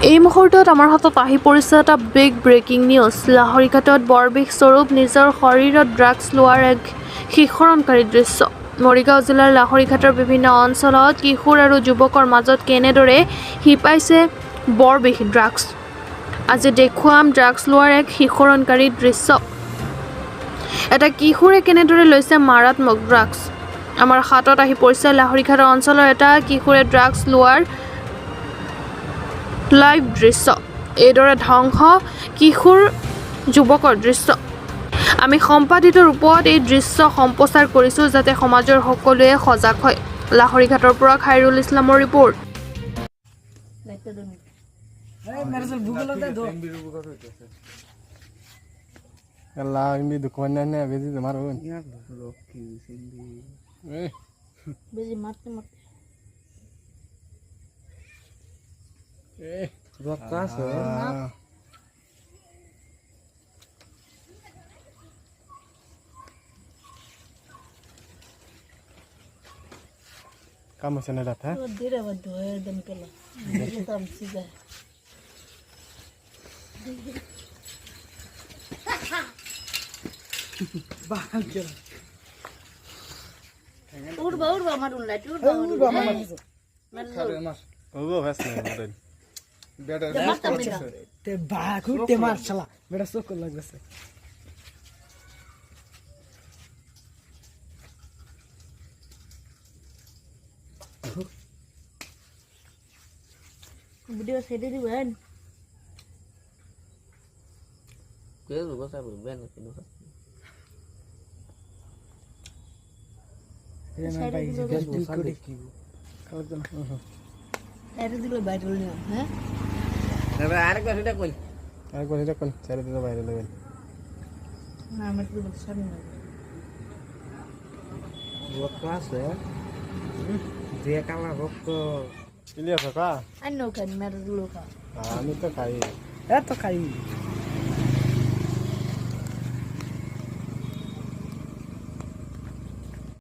এই মুহূৰ্তত আমাৰ হাতত আহি পৰিছে এটা বিগ ব্ৰেকিং নিউজ। লাহৰীঘাটত বৰবিষ স্বৰূপ নিজৰ শৰীৰত ড্ৰাগছ লোৱাৰ এক শিহৰণকাৰী দৃশ্য। মৰিগাঁও জিলাৰ লাহৰীঘাটৰ বিভিন্ন অঞ্চলত কিশোৰ আৰু যুৱকৰ মাজত কেনেদৰে শিপাইছে বৰবিষ ড্ৰাগছ। আজি দেখুৱাম ড্ৰাগছ লোৱাৰ এক শিহৰণকাৰী দৃশ্য। এটা কিশোৰে কেনেদৰে লৈছে মাৰাত্মক ড্ৰাগছ। আমাৰ হাতত আহি পৰিছে লাহৰীঘাট অঞ্চলৰ এটা কিশোৰে ড্ৰাগছ লোৱাৰ লাইভ দৃশ্য। এইদৰে ধ্বংস কিশোৰ যুৱকৰ দৃশ্য। আমি সম্পাদিত ৰূপত এই দৃশ্য সম্প্ৰচাৰ কৰিছোঁ যাতে সমাজৰ সকলোৱে সজাগ হয়। লাহৰীঘাটৰ পৰা খাইৰুল ইছলামৰ report. Kamu sana datang? Dia dah dua dan kela. Dia tak mesti dah. Bahagia. Urba marun lah, urba marun. Oh, best nih, Martin. Better. Te bahagu te mar chala. Mera sokol lag gase. Video saya di ban. Kaya juga saya berban itu. Saya di kalau tu. Saya di dulu bayar dulu, ha? Nah, ada kau sudah pun. Aku sudah kan, saya tidak bayar lagi. Nah, macam tu besar ni. Dua kelas ya. Dia kalah rokok. Pilih apa kak? Anu kan mer dulu kan. Ini tuh kayak. Itu kayu.